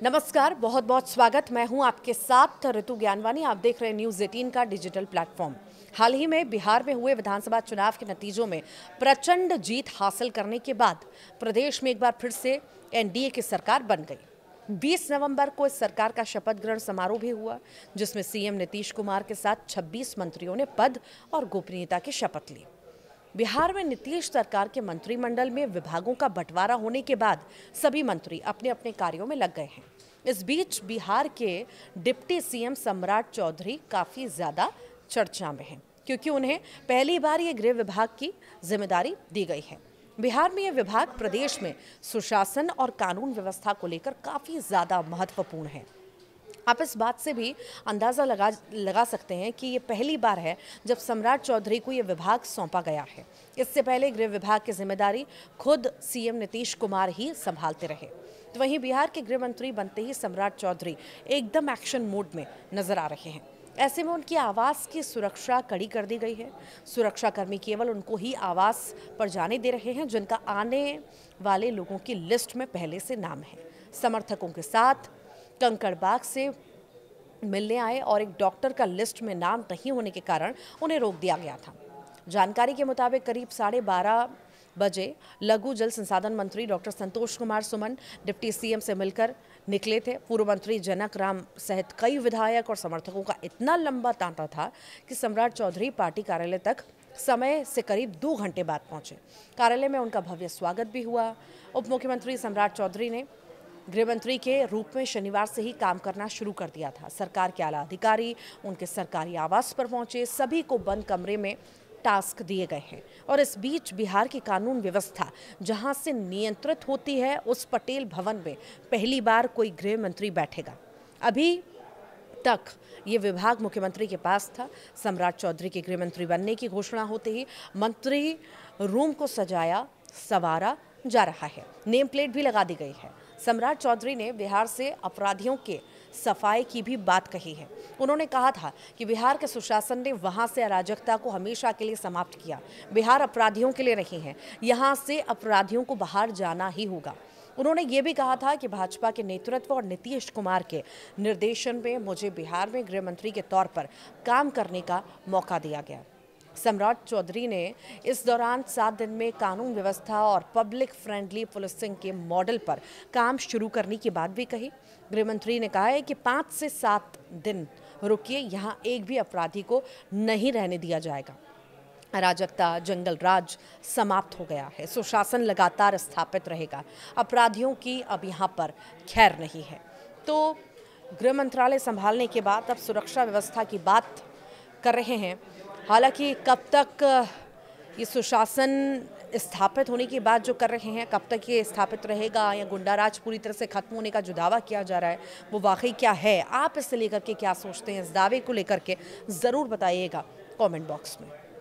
नमस्कार, बहुत बहुत स्वागत। मैं हूं आपके साथ ऋतु ज्ञानवानी। आप देख रहे हैं न्यूज़ 18 का डिजिटल प्लेटफॉर्म। हाल ही में बिहार में हुए विधानसभा चुनाव के नतीजों में प्रचंड जीत हासिल करने के बाद प्रदेश में एक बार फिर से एनडीए की सरकार बन गई। 20 नवंबर को इस सरकार का शपथ ग्रहण समारोह भी हुआ, जिसमें सीएम नीतीश कुमार के साथ 26 मंत्रियों ने पद और गोपनीयता की शपथ ली। बिहार में नीतीश सरकार के मंत्रिमंडल में विभागों का बंटवारा होने के बाद सभी मंत्री अपने अपने कार्यों में लग गए हैं। इस बीच बिहार के डिप्टी सीएम सम्राट चौधरी काफी ज्यादा चर्चा में हैं, क्योंकि उन्हें पहली बार ये गृह विभाग की जिम्मेदारी दी गई है। बिहार में यह विभाग प्रदेश में सुशासन और कानून व्यवस्था को लेकर काफी ज्यादा महत्वपूर्ण है। आप इस बात से भी अंदाज़ा लगा सकते हैं कि ये पहली बार है जब सम्राट चौधरी को ये विभाग सौंपा गया है। इससे पहले गृह विभाग की जिम्मेदारी खुद सीएम नीतीश कुमार ही संभालते रहे। तो वहीं बिहार के गृह मंत्री बनते ही सम्राट चौधरी एकदम एक्शन मोड में नजर आ रहे हैं। ऐसे में उनकी आवास की सुरक्षा कड़ी कर दी गई है। सुरक्षाकर्मी केवल उनको ही आवास पर जाने दे रहे हैं जिनका आने वाले लोगों की लिस्ट में पहले से नाम है। समर्थकों के साथ कंकड़बाग से मिलने आए और एक डॉक्टर का लिस्ट में नाम नहीं होने के कारण उन्हें रोक दिया गया था। जानकारी के मुताबिक करीब 12:30 बजे लघु जल संसाधन मंत्री doctor Santosh Kumar Suman deputy CM से मिलकर निकले थे। पूर्व मंत्री जनक राम सहित कई विधायक और समर्थकों का इतना लंबा तांता था कि सम्राट चौधरी पार्टी कार्यालय तक समय से करीब 2 घंटे बाद पहुंचे। कार्यालय में उनका भव्य स्वागत भी हुआ। उप मुख्यमंत्री सम्राट चौधरी ने गृहमंत्री के रूप में शनिवार से ही काम करना शुरू कर दिया था। सरकार के आला अधिकारी उनके सरकारी आवास पर पहुंचे। सभी को बंद कमरे में टास्क दिए गए हैं और इस बीच बिहार की कानून व्यवस्था जहां से नियंत्रित होती है, उस पटेल भवन में पहली बार कोई गृह मंत्री बैठेगा। अभी तक ये विभाग मुख्यमंत्री के पास था। सम्राट चौधरी के गृह मंत्री बनने की घोषणा होते ही मंत्री रूम को सजाया संवारा जा रहा है। नेम प्लेट भी लगा दी गई है। सम्राट चौधरी ने बिहार से अपराधियों के सफाई की भी बात कही है। उन्होंने कहा था कि बिहार के सुशासन ने वहां से अराजकता को हमेशा के लिए समाप्त किया। बिहार अपराधियों के लिए नहीं है, यहां से अपराधियों को बाहर जाना ही होगा। उन्होंने ये भी कहा था कि भाजपा के नेतृत्व और नीतीश कुमार के निर्देशन में मुझे बिहार में गृह मंत्री के तौर पर काम करने का मौका दिया गया। सम्राट चौधरी ने इस दौरान 7 दिन में कानून व्यवस्था और पब्लिक फ्रेंडली पुलिसिंग के मॉडल पर काम शुरू करने की बात भी कही। गृहमंत्री ने कहा है कि 5 से 7 दिन रुकिए, यहाँ एक भी अपराधी को नहीं रहने दिया जाएगा। अराजकता, जंगल राज समाप्त हो गया है। सुशासन लगातार स्थापित रहेगा। अपराधियों की अब यहाँ पर खैर नहीं है। तो गृह मंत्रालय संभालने के बाद अब सुरक्षा व्यवस्था की बात कर रहे हैं। हालांकि कब तक ये सुशासन स्थापित होने की बात जो कर रहे हैं, कब तक ये स्थापित रहेगा या गुंडाराज पूरी तरह से खत्म होने का जो दावा किया जा रहा है वो वाकई क्या है, आप इससे लेकर के क्या सोचते हैं, इस दावे को लेकर के ज़रूर बताइएगा कमेंट बॉक्स में।